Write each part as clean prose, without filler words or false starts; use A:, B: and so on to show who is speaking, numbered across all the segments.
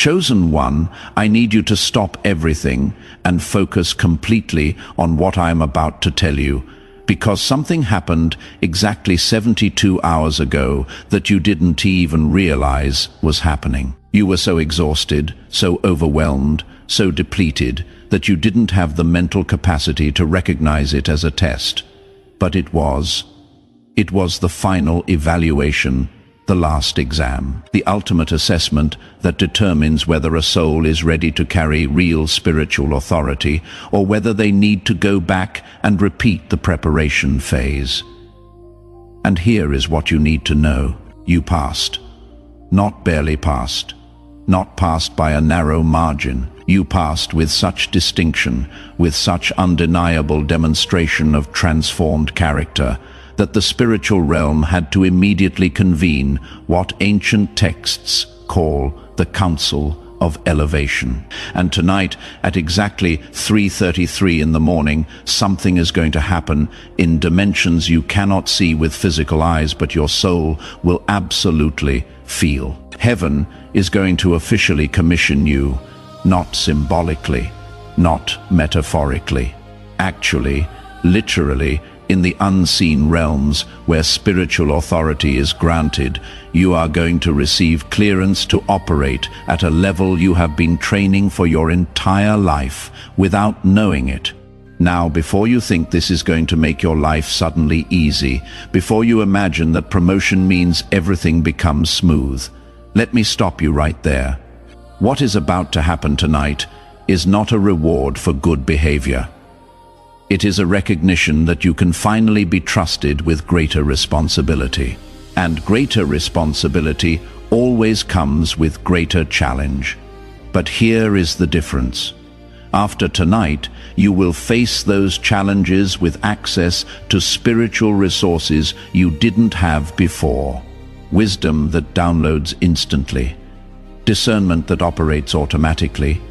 A: Chosen one, I need you to stop everything and focus completely on what I am about to tell you, because something happened exactly 72 hours ago that you didn't even realize was happening. You were so exhausted, so overwhelmed, so depleted that you didn't have the mental capacity to recognize it as a test. But it was. It was the final evaluation, the last exam, the ultimate assessment that determines whether a soul is ready to carry real spiritual authority or whether they need to go back and repeat the preparation phase. And here is what you need to know. You passed. Not barely passed. Not passed by a narrow margin. You passed with such distinction, with such undeniable demonstration of transformed character, that the spiritual realm had to immediately convene what ancient texts call the Council of Elevation. And tonight, at exactly 3:33 in the morning, something is going to happen in dimensions you cannot see with physical eyes, but your soul will absolutely feel. Heaven is going to officially commission you, not symbolically, not metaphorically. Actually, literally, in the unseen realms where spiritual authority is granted, you are going to receive clearance to operate at a level you have been training for your entire life without knowing it. Now, before you think this is going to make your life suddenly easy, before you imagine that promotion means everything becomes smooth, let me stop you right there. What is about to happen tonight is not a reward for good behavior. It is a recognition that you can finally be trusted with greater responsibility. And greater responsibility always comes with greater challenge. But here is the difference. After tonight, you will face those challenges with access to spiritual resources you didn't have before. Wisdom that downloads instantly. Discernment that operates automatically.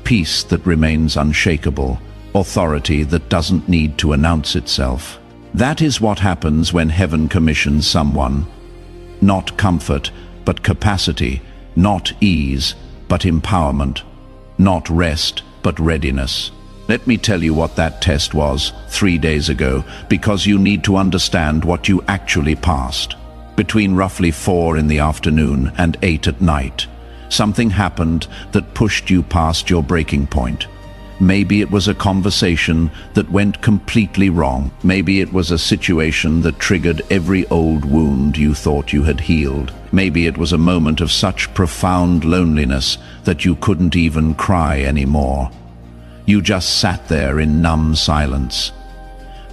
A: Peace that remains unshakable. Authority that doesn't need to announce itself. That is what happens when heaven commissions someone. Not comfort, but capacity. Not ease, but empowerment. Not rest, but readiness. Let me tell you what that test was 3 days ago, because you need to understand what you actually passed. Between roughly 4 in the afternoon and 8 at night, something happened that pushed you past your breaking point. Maybe it was a conversation that went completely wrong. Maybe it was a situation that triggered every old wound you thought you had healed. Maybe it was a moment of such profound loneliness that you couldn't even cry anymore. You just sat there in numb silence.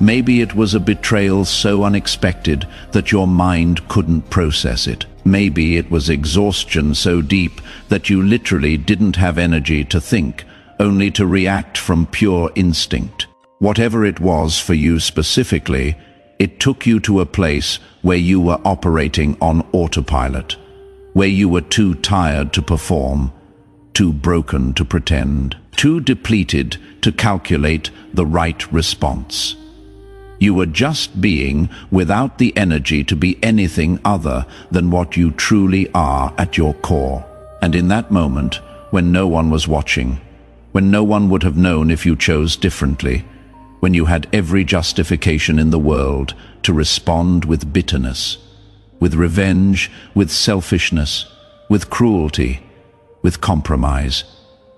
A: Maybe it was a betrayal so unexpected that your mind couldn't process it. Maybe it was exhaustion so deep that you literally didn't have energy to think, only to react from pure instinct. Whatever it was for you specifically, it took you to a place where you were operating on autopilot, where you were too tired to perform, too broken to pretend, too depleted to calculate the right response. You were just being without the energy to be anything other than what you truly are at your core. And in that moment, when no one was watching, when no one would have known if you chose differently, when you had every justification in the world to respond with bitterness, with revenge, with selfishness, with cruelty, with compromise,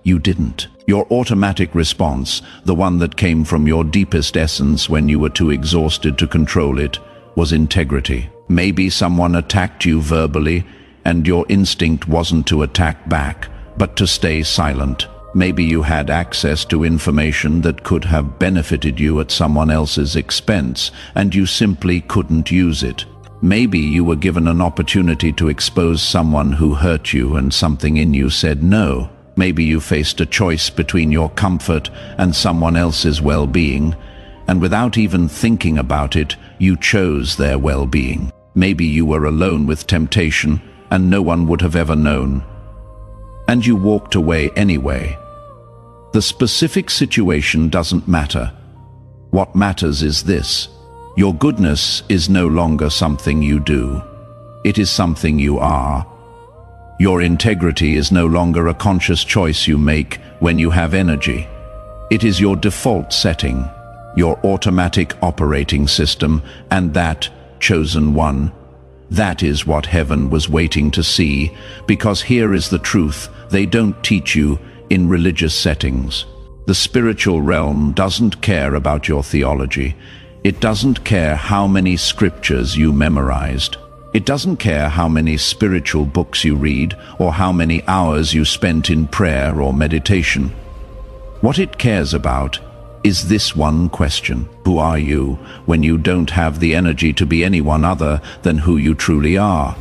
A: you didn't. Your automatic response, the one that came from your deepest essence when you were too exhausted to control it, was integrity. Maybe someone attacked you verbally, and your instinct wasn't to attack back, but to stay silent. Maybe you had access to information that could have benefited you at someone else's expense, and you simply couldn't use it. Maybe you were given an opportunity to expose someone who hurt you and something in you said no. Maybe you faced a choice between your comfort and someone else's well-being, and without even thinking about it, you chose their well-being. Maybe you were alone with temptation, and no one would have ever known. And you walked away anyway. The specific situation doesn't matter. What matters is this: your goodness is no longer something you do. It is something you are. Your integrity is no longer a conscious choice you make when you have energy. It is your default setting, your automatic operating system, and that, chosen one, that is what heaven was waiting to see, because here is the truth they don't teach you in religious settings. The spiritual realm doesn't care about your theology. It doesn't care how many scriptures you memorized. It doesn't care how many spiritual books you read or how many hours you spent in prayer or meditation. What it cares about is this one question: who are you when you don't have the energy to be anyone other than who you truly are?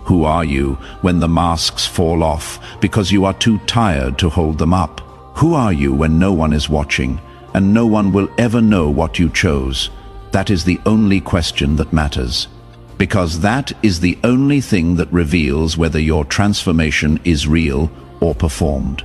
A: Who are you when the masks fall off because you are too tired to hold them up? Who are you when no one is watching and no one will ever know what you chose? That is the only question that matters, because that is the only thing that reveals whether your transformation is real or performed.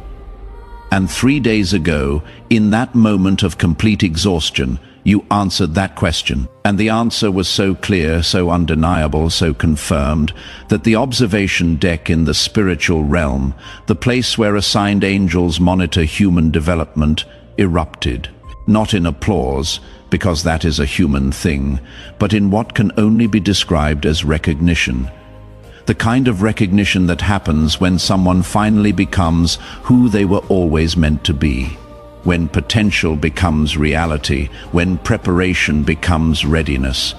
A: And 3 days ago, in that moment of complete exhaustion, you answered that question. And the answer was so clear, so undeniable, so confirmed, that the observation deck in the spiritual realm, the place where assigned angels monitor human development, erupted. Not in applause, because that is a human thing, but in what can only be described as recognition. The kind of recognition that happens when someone finally becomes who they were always meant to be. When potential becomes reality, when preparation becomes readiness,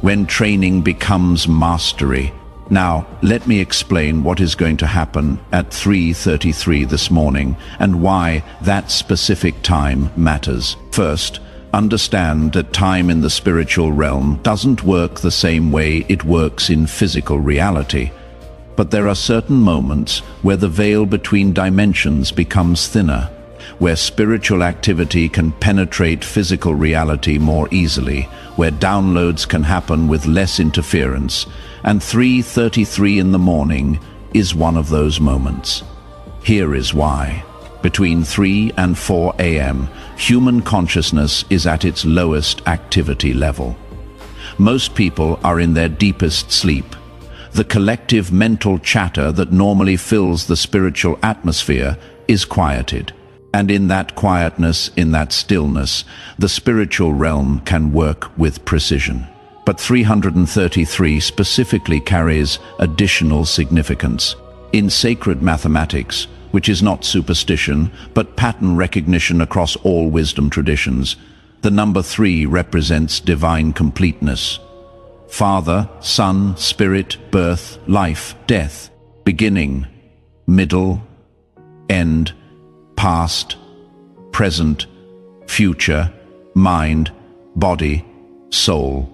A: when training becomes mastery. Now, let me explain what is going to happen at 3:33 this morning and why that specific time matters. First, understand that time in the spiritual realm doesn't work the same way it works in physical reality. But there are certain moments where the veil between dimensions becomes thinner, where spiritual activity can penetrate physical reality more easily, where downloads can happen with less interference, and 3:33 in the morning is one of those moments. Here is why. Between 3 and 4 a.m., human consciousness is at its lowest activity level. Most people are in their deepest sleep. The collective mental chatter that normally fills the spiritual atmosphere is quieted. And in that quietness, in that stillness, the spiritual realm can work with precision. But 333 specifically carries additional significance. In sacred mathematics, which is not superstition, but pattern recognition across all wisdom traditions, the number 3 represents divine completeness. Father, Son, Spirit, birth, life, death, beginning, middle, end, past, present, future, mind, body, soul.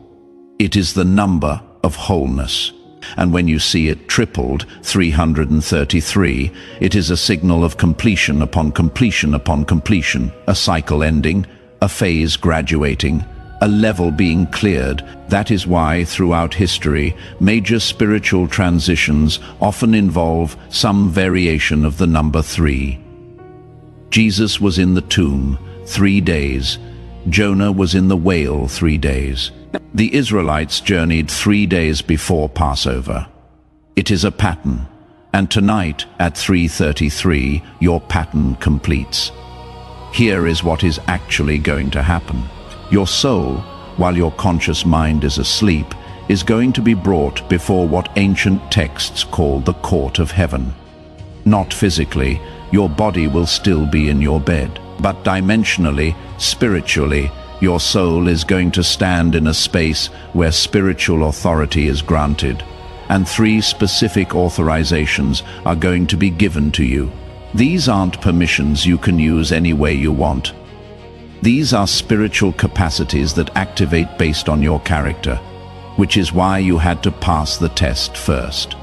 A: It is the number of wholeness. And when you see it tripled, 333, it is a signal of completion upon completion upon completion, a cycle ending, a phase graduating, a level being cleared. That is why, throughout history, major spiritual transitions often involve some variation of the number 3. Jesus was in the tomb 3 days. Jonah was in the whale 3 days. The Israelites journeyed 3 days before Passover. It is a pattern, and tonight at 3:33, your pattern completes. Here is what is actually going to happen. Your soul, while your conscious mind is asleep, is going to be brought before what ancient texts call the court of heaven. Not physically, your body will still be in your bed, but dimensionally, spiritually, your soul is going to stand in a space where spiritual authority is granted, and 3 specific authorizations are going to be given to you. These aren't permissions you can use any way you want. These are spiritual capacities that activate based on your character, which is why you had to pass the test first.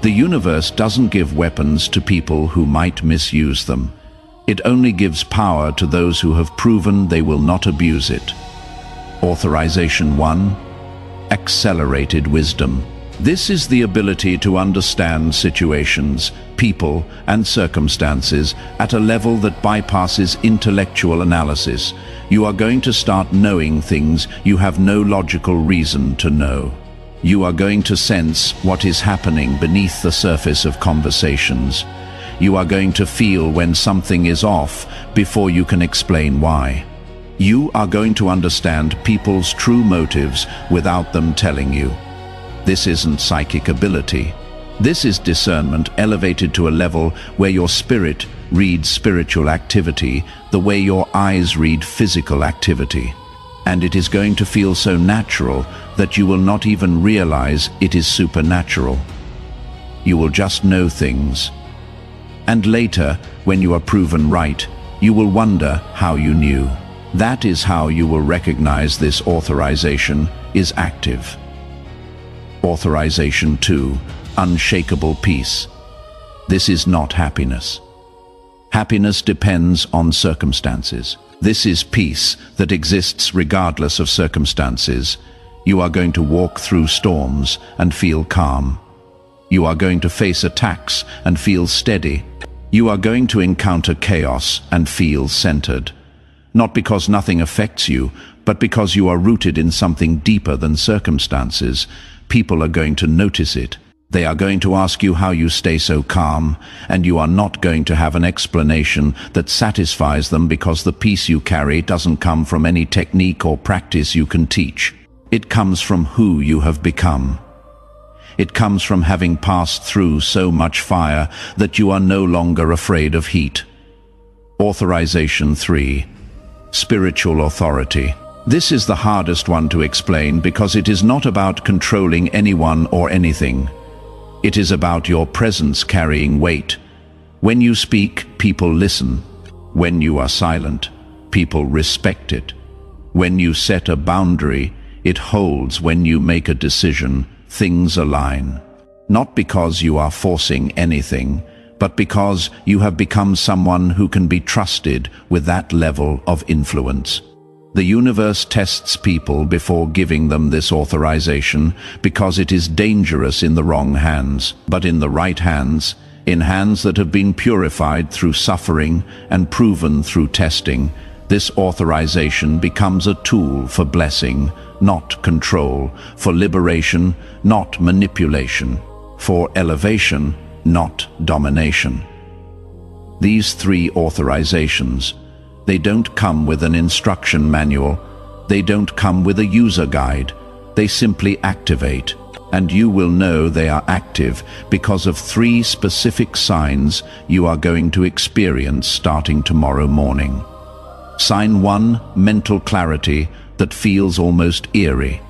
A: The universe doesn't give weapons to people who might misuse them. It only gives power to those who have proven they will not abuse it. Authorization 1. Accelerated wisdom. This is the ability to understand situations, people, and circumstances at a level that bypasses intellectual analysis. You are going to start knowing things you have no logical reason to know. You are going to sense what is happening beneath the surface of conversations. You are going to feel when something is off before you can explain why. You are going to understand people's true motives without them telling you. This isn't psychic ability. This is discernment elevated to a level where your spirit reads spiritual activity the way your eyes read physical activity. And it is going to feel so natural that you will not even realize it is supernatural. You will just know things. And later, when you are proven right, you will wonder how you knew. That is how you will recognize this authorization is active. Authorization 2. Unshakable peace. This is not happiness. Happiness depends on circumstances. This is peace that exists regardless of circumstances. You are going to walk through storms and feel calm. You are going to face attacks and feel steady. You are going to encounter chaos and feel centered. Not because nothing affects you, but because you are rooted in something deeper than circumstances. People are going to notice it. They are going to ask you how you stay so calm, and you are not going to have an explanation that satisfies them because the peace you carry doesn't come from any technique or practice you can teach. It comes from who you have become. It comes from having passed through so much fire that you are no longer afraid of heat. Authorization 3. Spiritual authority. This is the hardest one to explain because it is not about controlling anyone or anything. It is about your presence carrying weight. When you speak, people listen. When you are silent, people respect it. When you set a boundary, it holds. When you make a decision, things align. Not because you are forcing anything, but because you have become someone who can be trusted with that level of influence. The universe tests people before giving them this authorization because it is dangerous in the wrong hands. But in the right hands, in hands that have been purified through suffering and proven through testing, this authorization becomes a tool for blessing, not control, for liberation, not manipulation, for elevation, not domination. These 3 authorizations, they don't come with an instruction manual. They don't come with a user guide. They simply activate. And you will know they are active because of 3 specific signs you are going to experience starting tomorrow morning. Sign 1, mental clarity that feels almost eerie.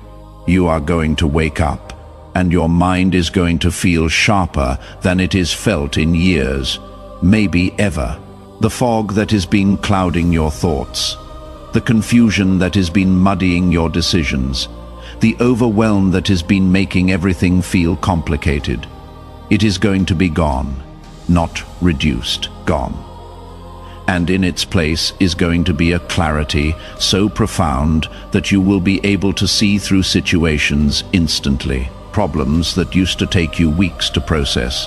A: You are going to wake up, and your mind is going to feel sharper than it is felt in years, maybe ever. The fog that has been clouding your thoughts, the confusion that has been muddying your decisions, the overwhelm that has been making everything feel complicated. It is going to be gone, not reduced, gone. And in its place is going to be a clarity so profound that you will be able to see through situations instantly. Problems that used to take you weeks to process,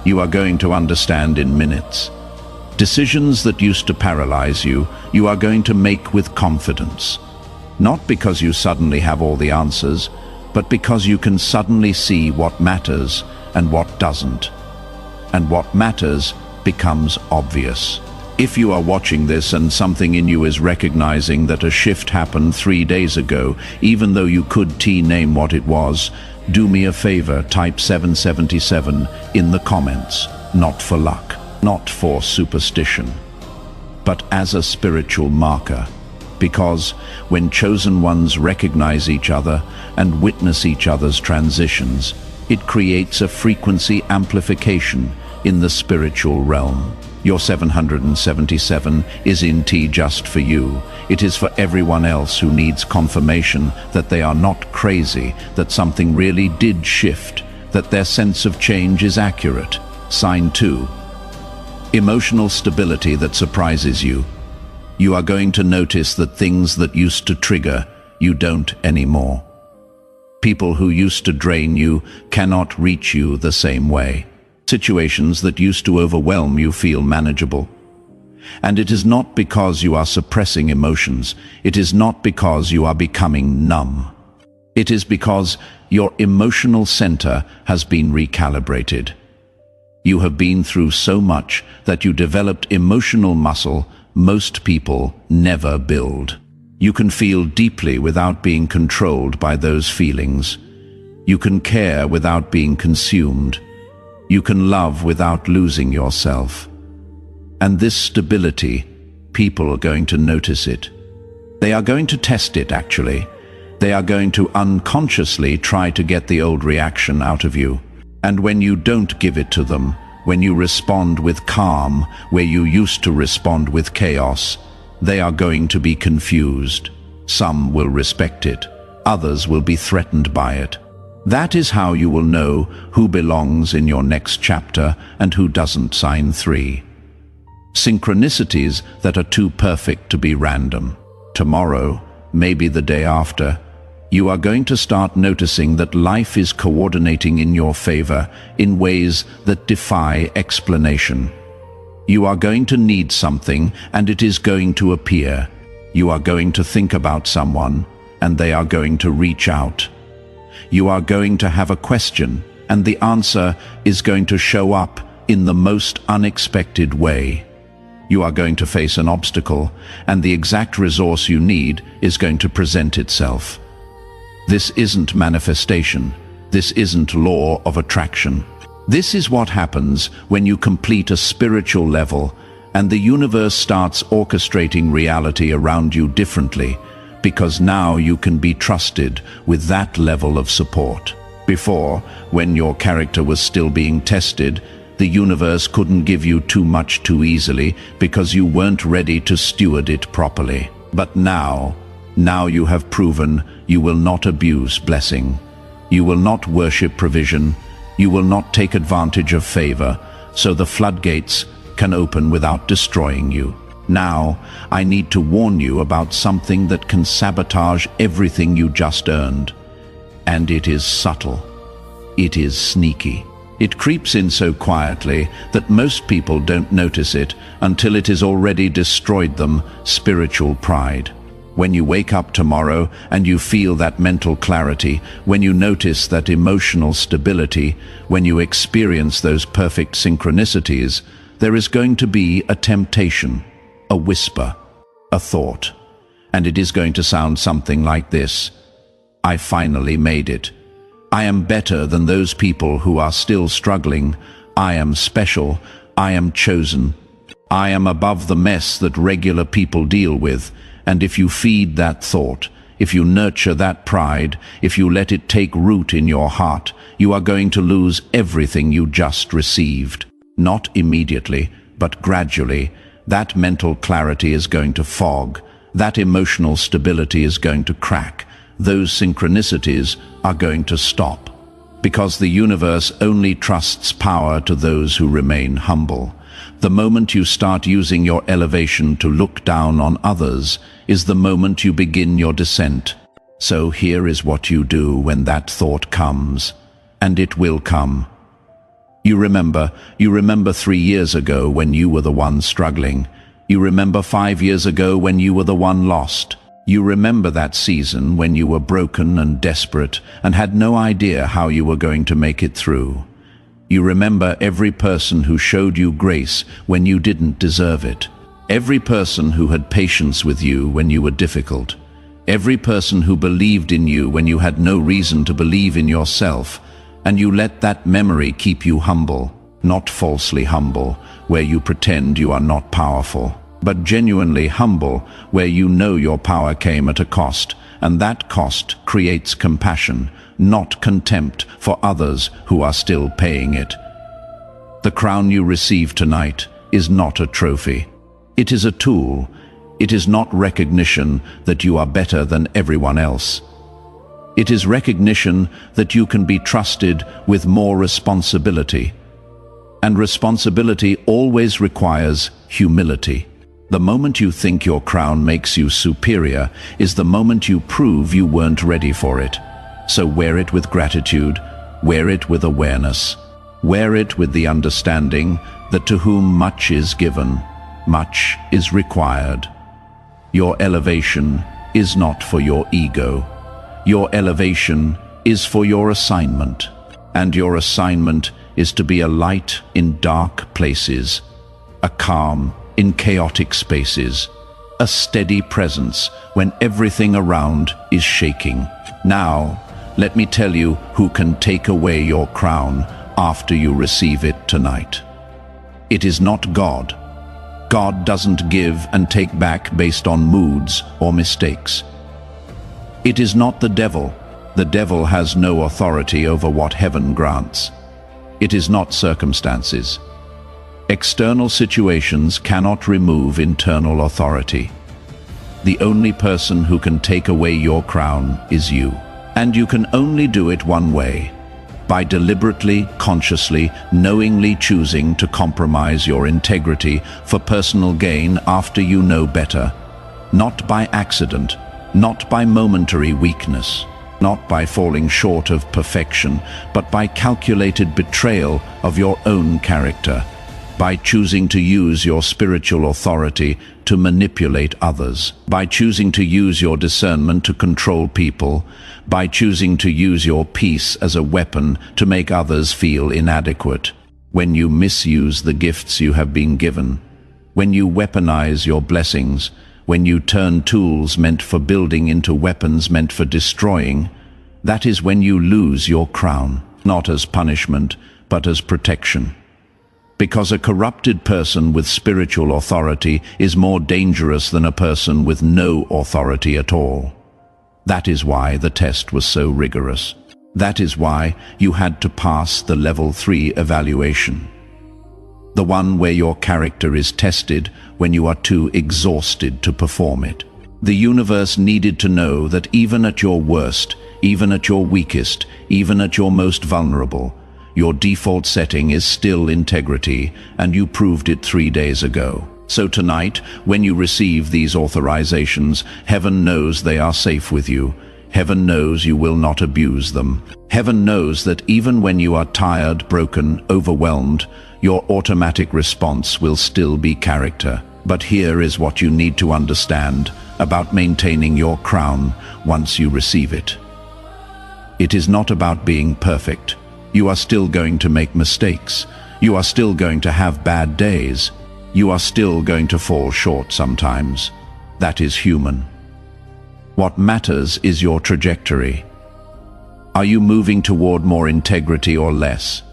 A: you are going to understand in minutes. Decisions that used to paralyze you, you are going to make with confidence. Not because you suddenly have all the answers, but because you can suddenly see what matters and what doesn't. And what matters becomes obvious. If you are watching this and something in you is recognizing that a shift happened 3 days ago, even though you could name what it was, do me a favor, type 777 in the comments. Not for luck, not for superstition, but as a spiritual marker. Because when chosen ones recognize each other and witness each other's transitions, it creates a frequency amplification in the spiritual realm. Your 777 is in T just for you. It is for everyone else who needs confirmation that they are not crazy, that something really did shift, that their sense of change is accurate. Sign 2. Emotional stability that surprises you. You are going to notice that things that used to trigger, you don't anymore. People who used to drain you cannot reach you the same way. Situations that used to overwhelm you feel manageable. And it is not because you are suppressing emotions. It is not because you are becoming numb. It is because your emotional center has been recalibrated. You have been through so much that you developed emotional muscle most people never build. You can feel deeply without being controlled by those feelings. You can care without being consumed. You can love without losing yourself. And this stability, people are going to notice it. They are going to test it, actually. They are going to unconsciously try to get the old reaction out of you. And when you don't give it to them, when you respond with calm where you used to respond with chaos, they are going to be confused. Some will respect it. Others will be threatened by it. That is how you will know who belongs in your next chapter and who doesn't. Sign 3. Synchronicities that are too perfect to be random. Tomorrow, maybe the day after, you are going to start noticing that life is coordinating in your favor in ways that defy explanation. You are going to need something and it is going to appear. You are going to think about someone and they are going to reach out. You are going to have a question and the answer is going to show up in the most unexpected way. You are going to face an obstacle and the exact resource you need is going to present itself. This isn't manifestation. This isn't law of attraction. This is what happens when you complete a spiritual level and the universe starts orchestrating reality around you differently, because now you can be trusted with that level of support. Before, when your character was still being tested, the universe couldn't give you too much too easily because you weren't ready to steward it properly. But now you have proven you will not abuse blessing. You will not worship provision. You will not take advantage of favor, so the floodgates can open without destroying you. Now, I need to warn you about something that can sabotage everything you just earned. And it is subtle. It is sneaky. It creeps in so quietly that most people don't notice it until it has already destroyed them. Spiritual pride. When you wake up tomorrow and you feel that mental clarity, when you notice that emotional stability, when you experience those perfect synchronicities, there is going to be a temptation, a whisper, a thought. And it is going to sound something like this: I finally made it. I am better than those people who are still struggling. I am special. I am chosen. I am above the mess that regular people deal with. And if you feed that thought, if you nurture that pride, if you let it take root in your heart, you are going to lose everything you just received. Not immediately, but gradually. That mental clarity is going to fog. That emotional stability is going to crack. Those synchronicities are going to stop. Because the universe only trusts power to those who remain humble. The moment you start using your elevation to look down on others is the moment you begin your descent. So here is what you do when that thought comes, and it will come. You remember 3 years ago when you were the one struggling. You remember 5 years ago when you were the one lost. You remember that season when you were broken and desperate and had no idea how you were going to make it through. You remember every person who showed you grace when you didn't deserve it. Every person who had patience with you when you were difficult. Every person who believed in you when you had no reason to believe in yourself. And you let that memory keep you humble, not falsely humble, where you pretend you are not powerful, but genuinely humble, where you know your power came at a cost, and that cost creates compassion, not contempt for others who are still paying it. The crown you receive tonight is not a trophy. It is a tool. It is not recognition that you are better than everyone else. It is recognition that you can be trusted with more responsibility. And responsibility always requires humility. The moment you think your crown makes you superior is the moment you prove you weren't ready for it. So wear it with gratitude, wear it with awareness, wear it with the understanding that to whom much is given, much is required. Your elevation is not for your ego. Your elevation is for your assignment. And your assignment is to be a light in dark places, a calm in chaotic spaces, a steady presence when everything around is shaking. Now, let me tell you who can take away your crown after you receive it tonight. It is not God. God doesn't give and take back based on moods or mistakes. It is not the devil. The devil has no authority over what heaven grants. It is not circumstances. External situations cannot remove internal authority. The only person who can take away your crown is you. And you can only do it one way: by deliberately, consciously, knowingly choosing to compromise your integrity for personal gain after you know better. Not by accident, not by momentary weakness, not by falling short of perfection, but by calculated betrayal of your own character, by choosing to use your spiritual authority to manipulate others, by choosing to use your discernment to control people, by choosing to use your peace as a weapon to make others feel inadequate. When you misuse the gifts you have been given, when you weaponize your blessings, when you turn tools meant for building into weapons meant for destroying, that is when you lose your crown, not as punishment, but as protection. Because a corrupted person with spiritual authority is more dangerous than a person with no authority at all. That is why the test was so rigorous. That is why you had to pass the level 3 evaluation. The one where your character is tested when you are too exhausted to perform it. The universe needed to know that even at your worst, even at your weakest, even at your most vulnerable, your default setting is still integrity, and you proved it 3 days ago. So tonight, when you receive these authorizations, heaven knows they are safe with you. Heaven knows you will not abuse them. Heaven knows that even when you are tired, broken, overwhelmed, your automatic response will still be character. But here is what you need to understand about maintaining your crown once you receive it. It is not about being perfect. You are still going to make mistakes. You are still going to have bad days. You are still going to fall short sometimes. That is human. What matters is your trajectory. Are you moving toward more integrity or less?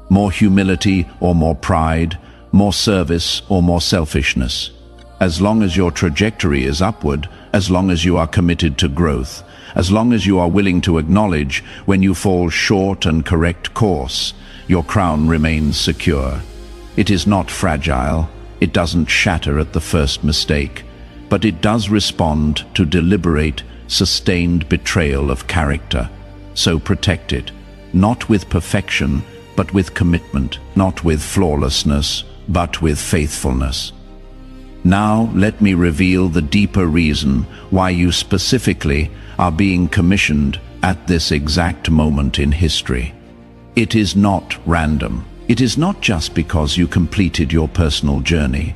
A: More humility or more pride? More service or more selfishness? As long as your trajectory is upward, as long as you are committed to growth, as long as you are willing to acknowledge when you fall short and correct course, your crown remains secure. It is not fragile. It doesn't shatter at the first mistake, but it does respond to deliberate, sustained betrayal of character. So protect it, not with perfection, but with commitment, not with flawlessness, but with faithfulness. Now let me reveal the deeper reason why you specifically are being commissioned at this exact moment in history. It is not random. It is not just because you completed your personal journey.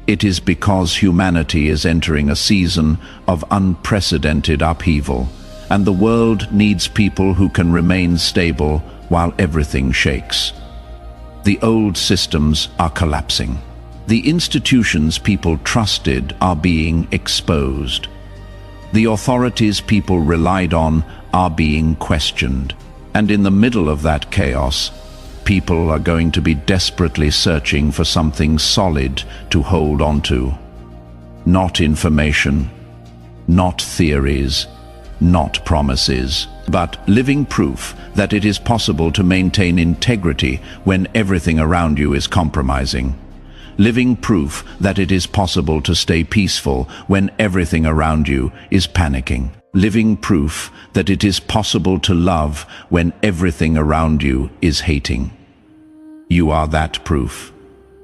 A: It is because humanity is entering a season of unprecedented upheaval, and the world needs people who can remain stable while everything shakes. The old systems are collapsing. The institutions people trusted are being exposed. The authorities people relied on are being questioned. And in the middle of that chaos, people are going to be desperately searching for something solid to hold on to. Not information, not theories, not promises, but living proof that it is possible to maintain integrity when everything around you is compromising. Living proof that it is possible to stay peaceful when everything around you is panicking. Living proof that it is possible to love when everything around you is hating. You are that proof.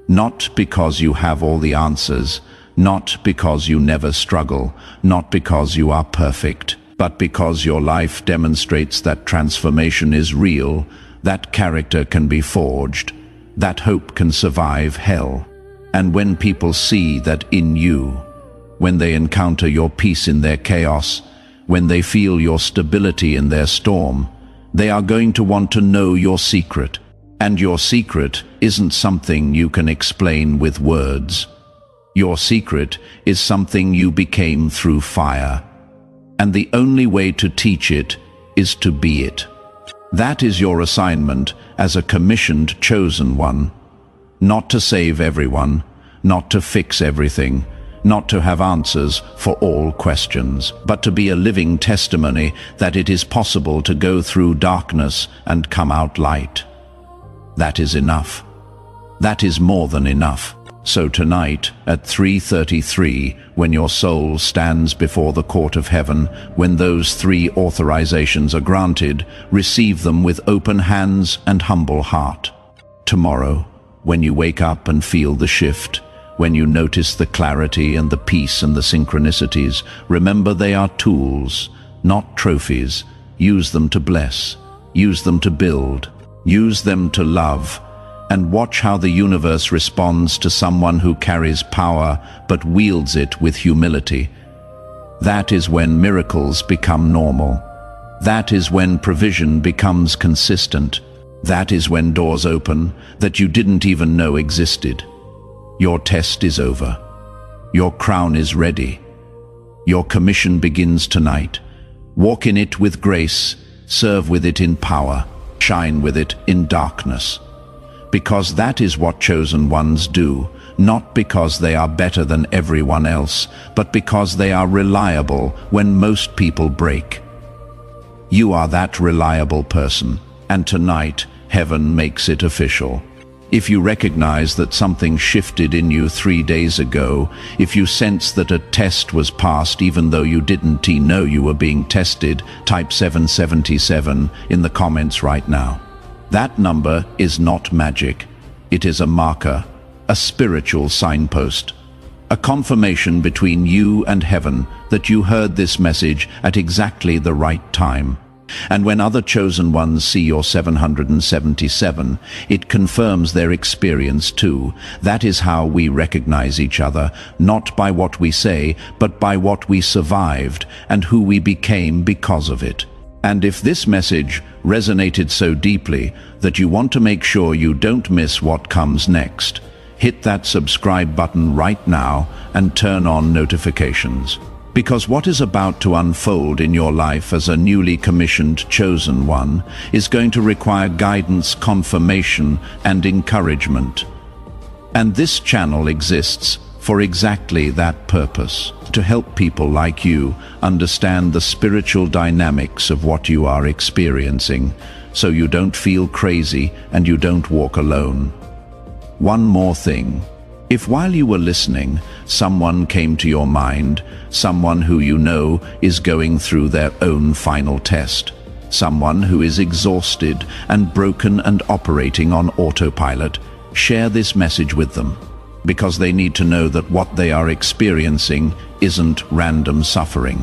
A: Not because you have all the answers, not because you never struggle, not because you are perfect, but because your life demonstrates that transformation is real, that character can be forged, that hope can survive hell. And when people see that in you, when they encounter your peace in their chaos, when they feel your stability in their storm, They are going to want to know your secret. And your secret isn't something you can explain with words. Your secret is something you became through fire. And the only way to teach it is to be it. That is your assignment as a commissioned chosen one. Not to save everyone, not to fix everything, not to have answers for all questions, but to be a living testimony that it is possible to go through darkness and come out light. That is enough. That is more than enough. So tonight, at 3:33, when your soul stands before the court of heaven, when those 3 authorizations are granted, receive them with open hands and humble heart. Tomorrow, when you wake up and feel the shift, when you notice the clarity and the peace and the synchronicities, remember they are tools, not trophies. Use them to bless, use them to build, use them to love, and watch how the universe responds to someone who carries power but wields it with humility. That is when miracles become normal. That is when provision becomes consistent. That is when doors open that you didn't even know existed. Your test is over. Your crown is ready. Your commission begins tonight. Walk in it with grace, serve with it in power, shine with it in darkness. Because that is what chosen ones do, not because they are better than everyone else, but because they are reliable when most people break. You are that reliable person, and tonight, heaven makes it official. If you recognize that something shifted in you 3 days ago, if you sense that a test was passed even though you didn't know you were being tested, type 777 in the comments right now. That number is not magic. It is a marker, a spiritual signpost, a confirmation between you and heaven that you heard this message at exactly the right time. And when other chosen ones see your 777, it confirms their experience too. That is how we recognize each other, not by what we say, but by what we survived and who we became because of it. And if this message resonated so deeply that you want to make sure you don't miss what comes next, hit that subscribe button right now and turn on notifications. Because what is about to unfold in your life as a newly commissioned chosen one is going to require guidance, confirmation, and encouragement. And this channel exists for exactly that purpose, to help people like you understand the spiritual dynamics of what you are experiencing, so you don't feel crazy and you don't walk alone. One more thing. If while you were listening, someone came to your mind, someone who you know is going through their own final test, someone who is exhausted and broken and operating on autopilot, share this message with them, because they need to know that what they are experiencing isn't random suffering.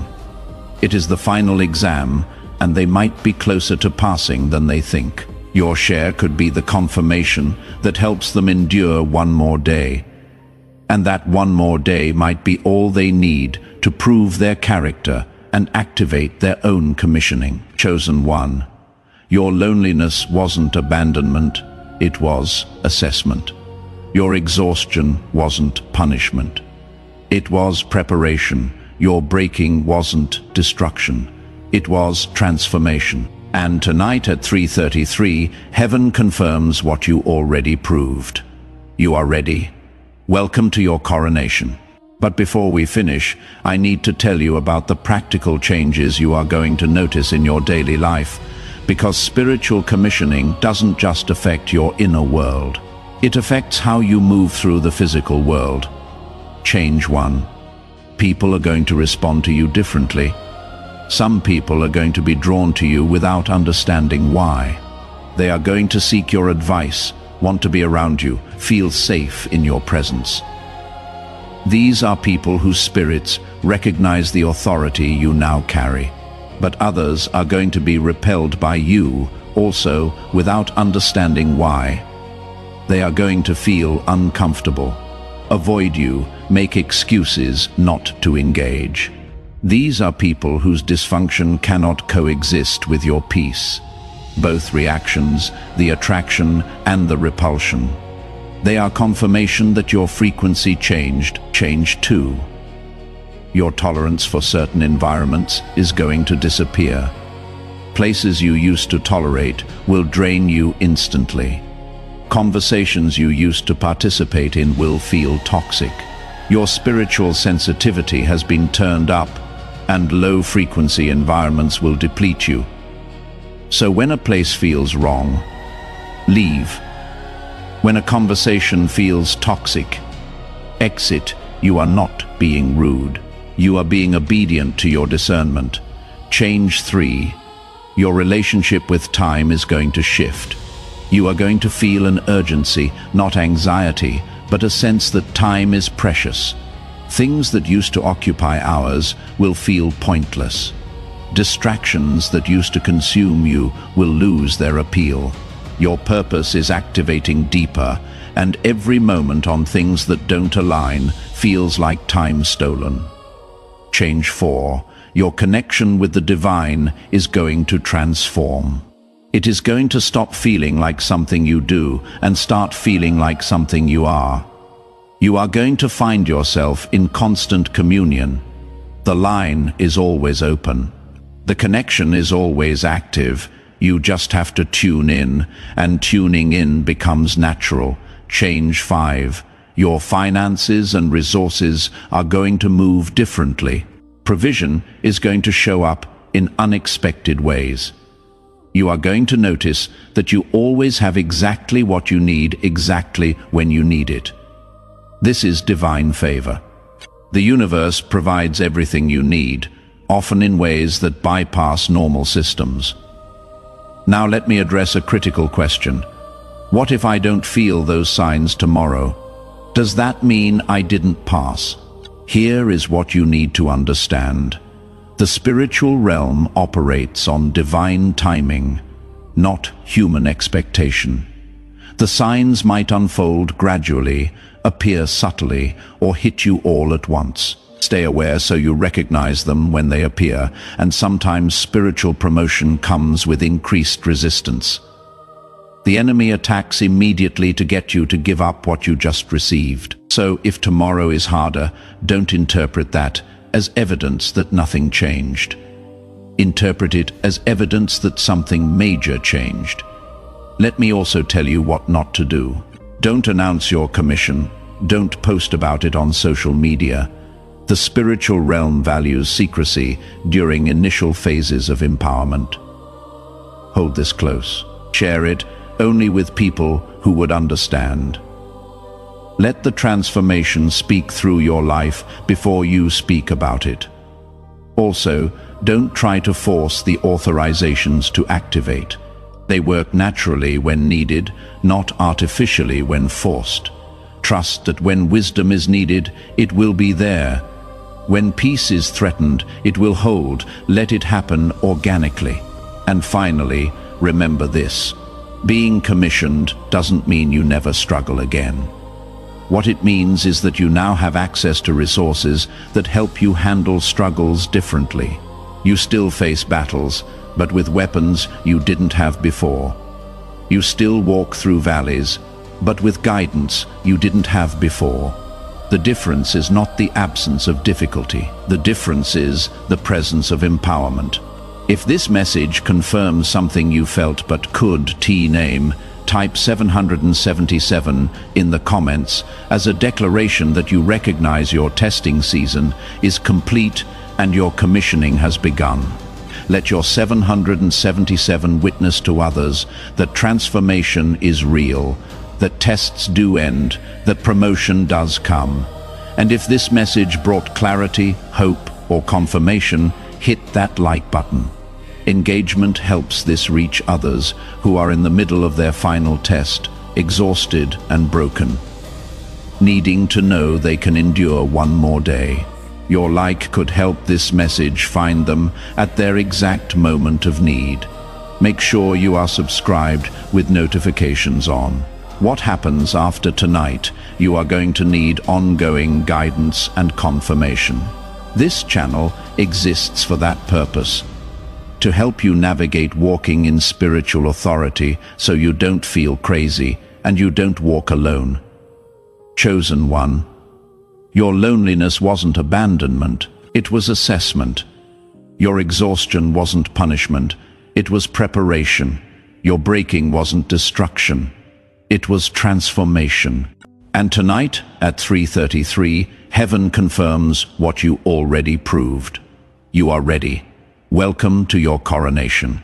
A: It is the final exam, and they might be closer to passing than they think. Your share could be the confirmation that helps them endure one more day. And that one more day might be all they need to prove their character and activate their own commissioning. Chosen one, your loneliness wasn't abandonment, it was assessment. Your exhaustion wasn't punishment. It was preparation. Your breaking wasn't destruction. It was transformation. And tonight at 3:33, heaven confirms what you already proved. You are ready. Welcome to your coronation. But before we finish, I need to tell you about the practical changes you are going to notice in your daily life, because spiritual commissioning doesn't just affect your inner world. It affects how you move through the physical world. Change 1. People are going to respond to you differently. Some people are going to be drawn to you without understanding why. They are going to seek your advice, want to be around you, feel safe in your presence. These are people whose spirits recognize the authority you now carry. But others are going to be repelled by you also without understanding why. They are going to feel uncomfortable, avoid you, make excuses not to engage. These are people whose dysfunction cannot coexist with your peace. both reactions, the attraction and the repulsion. They are confirmation that your frequency changed too. Your tolerance for certain environments is going to disappear. Places you used to tolerate will drain you instantly. Conversations you used to participate in will feel toxic. Your spiritual sensitivity has been turned up, and low-frequency environments will deplete you. So when a place feels wrong, leave. When a conversation feels toxic, exit. You are not being rude. You are being obedient to your discernment. Change 3. Your relationship with time is going to shift. You are going to feel an urgency, not anxiety, but a sense that time is precious. Things that used to occupy hours will feel pointless. Distractions that used to consume you will lose their appeal. Your purpose is activating deeper, and every moment on things that don't align feels like time stolen. Change 4. Your connection with the divine is going to transform. It is going to stop feeling like something you do and start feeling like something you are. You are going to find yourself in constant communion. The line is always open. The connection is always active. You just have to tune in, and tuning in becomes natural. Change 5. Your finances and resources are going to move differently. Provision is going to show up in unexpected ways. You are going to notice that you always have exactly what you need exactly when you need it. This is divine favor. The universe provides everything you need, often in ways that bypass normal systems. Now let me address a critical question. What if I don't feel those signs tomorrow? Does that mean I didn't pass? Here is what you need to understand. The spiritual realm operates on divine timing, not human expectation. The signs might unfold gradually, appear subtly, or hit you all at once. Stay aware so you recognize them when they appear, and sometimes spiritual promotion comes with increased resistance. The enemy attacks immediately to get you to give up what you just received. So if tomorrow is harder, don't interpret that as evidence that nothing changed. Interpret it as evidence that something major changed. Let me also tell you what not to do. Don't announce your commission. Don't post about it on social media. The spiritual realm values secrecy during initial phases of empowerment. Hold this close. Share it only with people who would understand. Let the transformation speak through your life before you speak about it. Also, don't try to force the authorizations to activate. They work naturally when needed, not artificially when forced. Trust that when wisdom is needed, it will be there. When peace is threatened, it will hold. Let it happen organically. And finally, remember this. Being commissioned doesn't mean you never struggle again. What it means is that you now have access to resources that help you handle struggles differently. You still face battles, but with weapons you didn't have before. You still walk through valleys, but with guidance you didn't have before. The difference is not the absence of difficulty. The difference is the presence of empowerment. If this message confirms something you felt but could name, type 777 in the comments as a declaration that you recognize your testing season is complete and your commissioning has begun. Let your 777 witness to others that transformation is real, that tests do end, that promotion does come. And if this message brought clarity, hope, or confirmation, hit that like button. Engagement helps this reach others who are in the middle of their final test, exhausted and broken, needing to know they can endure one more day. Your like could help this message find them at their exact moment of need. Make sure you are subscribed with notifications on. What happens after tonight? You are going to need ongoing guidance and confirmation. This channel exists for that purpose. to help you navigate walking in spiritual authority so you don't feel crazy and you don't walk alone. Chosen one. Your loneliness wasn't abandonment, it was assessment. Your exhaustion wasn't punishment, it was preparation. Your breaking wasn't destruction, it was transformation. And tonight, at 3:33, heaven confirms what you already proved. You are ready. Welcome to your coronation.